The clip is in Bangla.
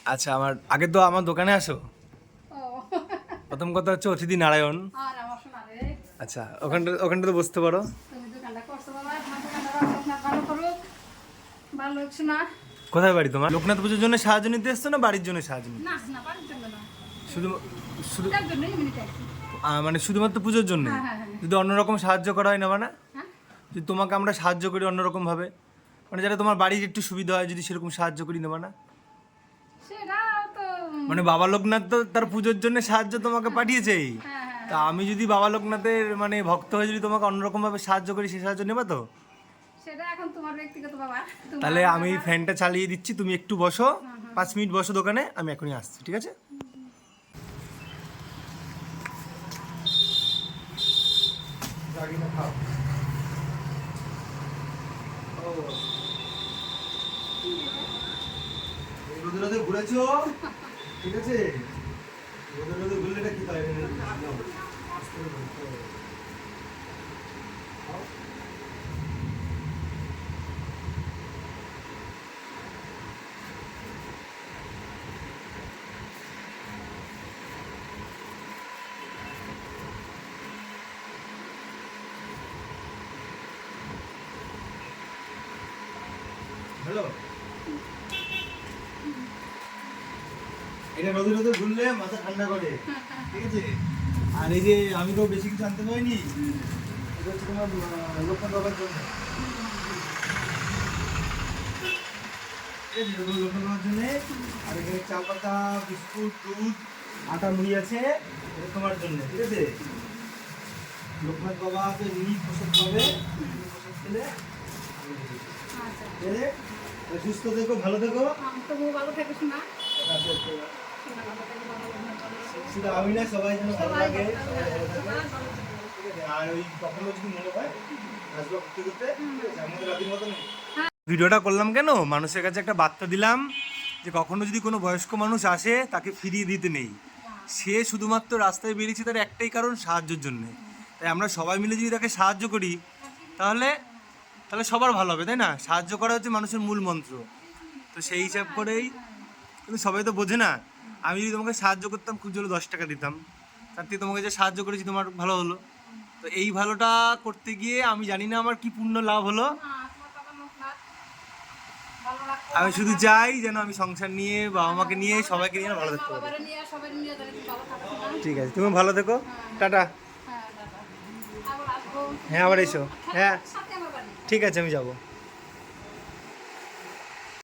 আচ্ছা, আগে তো আমার দোকানে আসো। প্রথম কথা হচ্ছে অতিথি নারায়ণ। আচ্ছা, ওখানটাতে বসতে পারো। কোথায় বাড়ি তোমার? লোকনাথ পুজোর জন্য সাহায্য নিতে এসছো না বাড়ির জন্য সাহায্য নিতে? শুধু শুধু মানে শুধুমাত্র পুজোর জন্য? যদি অন্যরকম সাহায্য করা হয় নেবা না? যদি তোমাকে আমরা সাহায্য করি অন্যরকম ভাবে, মানে যারা তোমার বাড়ির একটু সুবিধা হয়, যদি সেরকম সাহায্য করি নেবা না? মানে বাবা লোকনাথ তো তার পুজোর জন্য সাহায্য তোমাকে পাঠিয়েছেই। তা আমি যদি বাবা লোকনাথের মানে ভক্ত হয়ে যদি তোমাকে অন্যরকম ভাবে সাহায্য করি, সে সাহায্য নেবা তো? সেটা এখন তোমার ব্যক্তিগত বাবা। তাহলে আমি ফ্যানটা চালিয়ে দিচ্ছি, তুমি একটু বসো, 5 মিনিট বসো দোকানে, আমি এখনই আসছি, ঠিক আছে? রোদে রোদে ঘুরেছো, ঠিক আছে? রোদে রোদে ঘুরলে এটা কি হয়? হ্যালো, এটা রোদে রোদে ঘুরলে মাথা ঠান্ডা করে, ঠিক আছে? আর এই যে আমি তো বেশি কিছু আনতে পারিনি, এটা হচ্ছে তোমার লোকনাথ বাবার জন্য, ঠিক আছে? লোকনাথ বাবার জন্য। আর এখানে চা পাতা, বিস্কুট, দুধ, আটা, মুড়ি আছে, এটা তোমার জন্য, ঠিক আছে? লোকনাথ বাবাকে নিয়ে প্রসাদ খাবে, প্রসাদ খেলে সুস্থ থেকো, ভালো থেকো। শুধু আমি না, সবাই যেন ভালো লাগে। আর ওই কখনো যদি মনে হয় আসবো ঘুরতে ঘুরতে, আমাদের রাতের মতো নেই। ভিডিওটা করলাম কেন, মানুষের কাছে একটা বার্তা দিলাম যে কখনো যদি কোনো বয়স্ক মানুষ আসে, তাকে ফিরিয়ে দিতে নেই। সে শুধুমাত্র রাস্তায় বেরিয়েছে তার একটাই কারণ, সাহায্যের জন্য। তাই আমরা সবাই মিলে যদি তাকে সাহায্য করি, তাহলে তাহলে সবার ভালো হবে, তাই না? সাহায্য করা হচ্ছে মানুষের মূল মন্ত্র। তো সেই হিসাব করেই, কিন্তু সবাই তো বোঝে না। আমি যদি তোমাকে সাহায্য করতাম, খুব জোরে 10 টাকা দিতাম, তার থেকে তোমাকে যে সাহায্য করেছি তোমার ভালো হলো। তো এই ভালোটা করতে গিয়ে আমি জানি না আমার কি পূর্ণ লাভ হলো। আমি শুধু চাই যেন আমি সংসার নিয়ে, বাবা মাকে নিয়ে, সবাইকে নিয়ে ভালো থাকতে পারি। ঠিক আছে, তুমি ভালো থেকো, টাটা। হ্যাঁ, আবার এসো। হ্যাঁ, ঠিক আছে, আমি যাবো।